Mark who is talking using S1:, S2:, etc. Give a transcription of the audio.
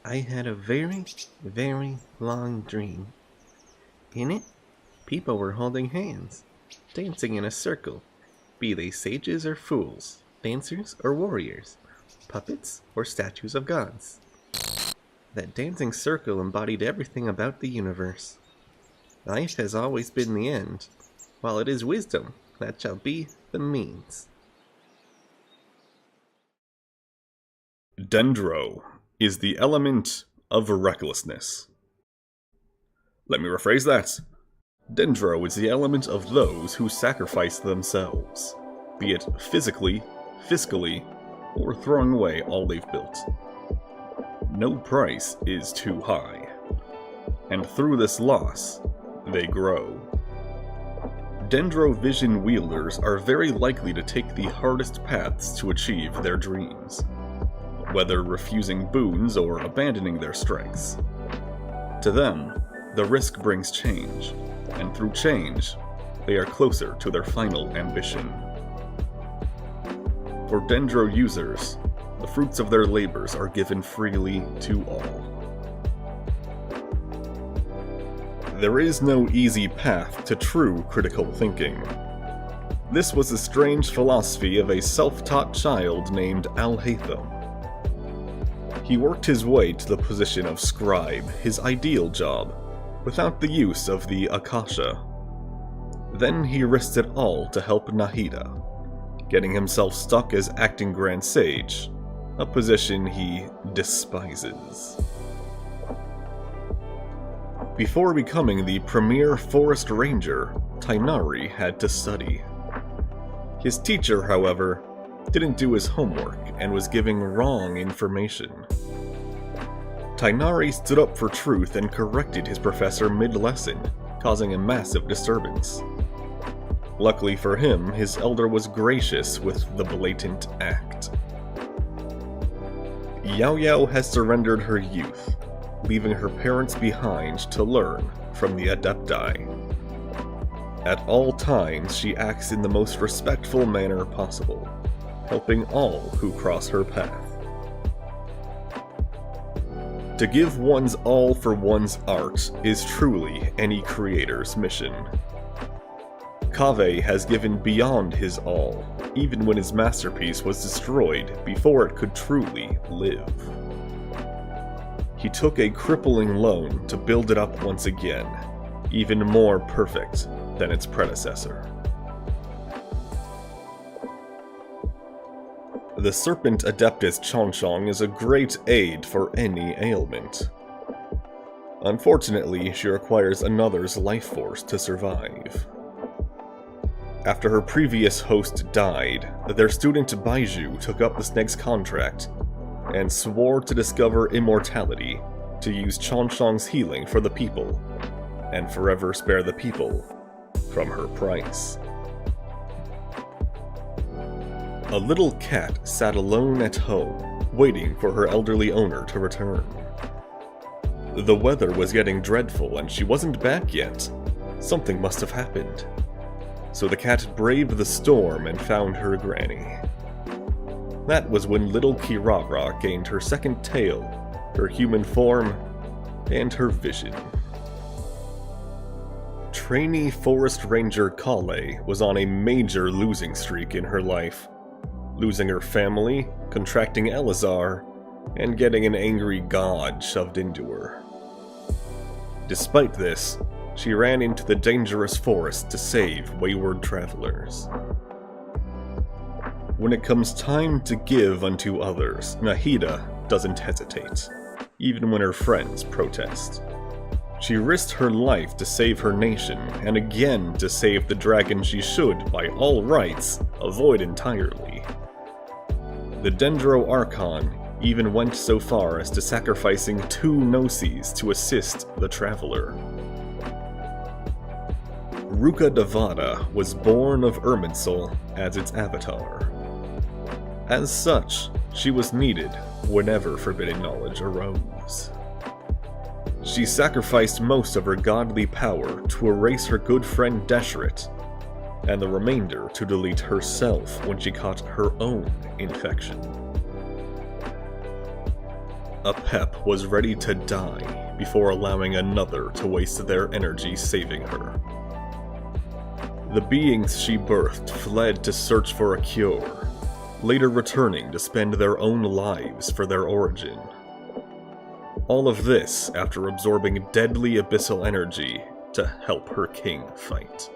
S1: I had a very, very long dream. In it, people were holding hands, dancing in a circle, be they sages or fools, dancers or warriors, puppets or statues of gods. That dancing circle embodied everything about the universe. Life has always been the end, while it is wisdom that shall be the means.
S2: Dendro is the element of recklessness. Let me rephrase that. Dendro is the element of those who sacrifice themselves, be it physically, fiscally, or throwing away all they've built. No price is too high, and through this loss, they grow. Dendro vision wielders are very likely to take the hardest paths to achieve their dreams, whether refusing boons or abandoning their strengths. To them, the risk brings change, and through change, they are closer to their final ambition. For Dendro users, the fruits of their labors are given freely to all. There is no easy path to true critical thinking. This was the strange philosophy of a self-taught child named Alhaitham. He worked his way to the position of scribe, his ideal job, without the use of the Akasha. Then he risked it all to help Nahida, getting himself stuck as acting Grand Sage, a position he despises. Before becoming the premier forest ranger, Tighnari had to study. His teacher, however, didn't do his homework and was giving wrong information. Tighnari stood up for truth and corrected his professor mid-lesson, causing a massive disturbance. Luckily for him, his elder was gracious with the blatant act. Yaoyao has surrendered her youth, leaving her parents behind to learn from the Adepti. At all times, she acts in the most respectful manner possible, helping all who cross her path. To give one's all for one's art is truly any creator's mission. Kaveh has given beyond his all, even when his masterpiece was destroyed before it could truly live. He took a crippling loan to build it up once again, even more perfect than its predecessor. The Serpent Adeptus Chonchong is a great aid for any ailment. Unfortunately, she requires another's life force to survive. After her previous host died, their student Baizhou took up the snake's contract and swore to discover immortality, to use Chonchong's healing for the people, and forever spare the people from her price. A little cat sat alone at home, waiting for her elderly owner to return. The weather was getting dreadful and she wasn't back yet. Something must have happened. So the cat braved the storm and found her granny. That was when little Kirara gained her second tail, her human form, and her vision. Trainee Forest Ranger Collei was on a major losing streak in her life, losing her family, contracting Elazar, and getting an angry god shoved into her. Despite this, she ran into the dangerous forest to save wayward travelers. When it comes time to give unto others, Nahida doesn't hesitate, even when her friends protest. She risked her life to save her nation, and again to save the dragon she should, by all rights, avoid entirely. The Dendro Archon even went so far as to sacrificing 2 Gnosis to assist the traveler. Rukkhadevata was born of Irminsul as its avatar. As such, she was needed whenever forbidden knowledge arose. She sacrificed most of her godly power to erase her good friend Deshret, and the remainder to delete herself when she caught her own infection. Apep was ready to die before allowing another to waste their energy saving her. The beings she birthed fled to search for a cure, later returning to spend their own lives for their origin. All of this after absorbing deadly abyssal energy to help her king fight.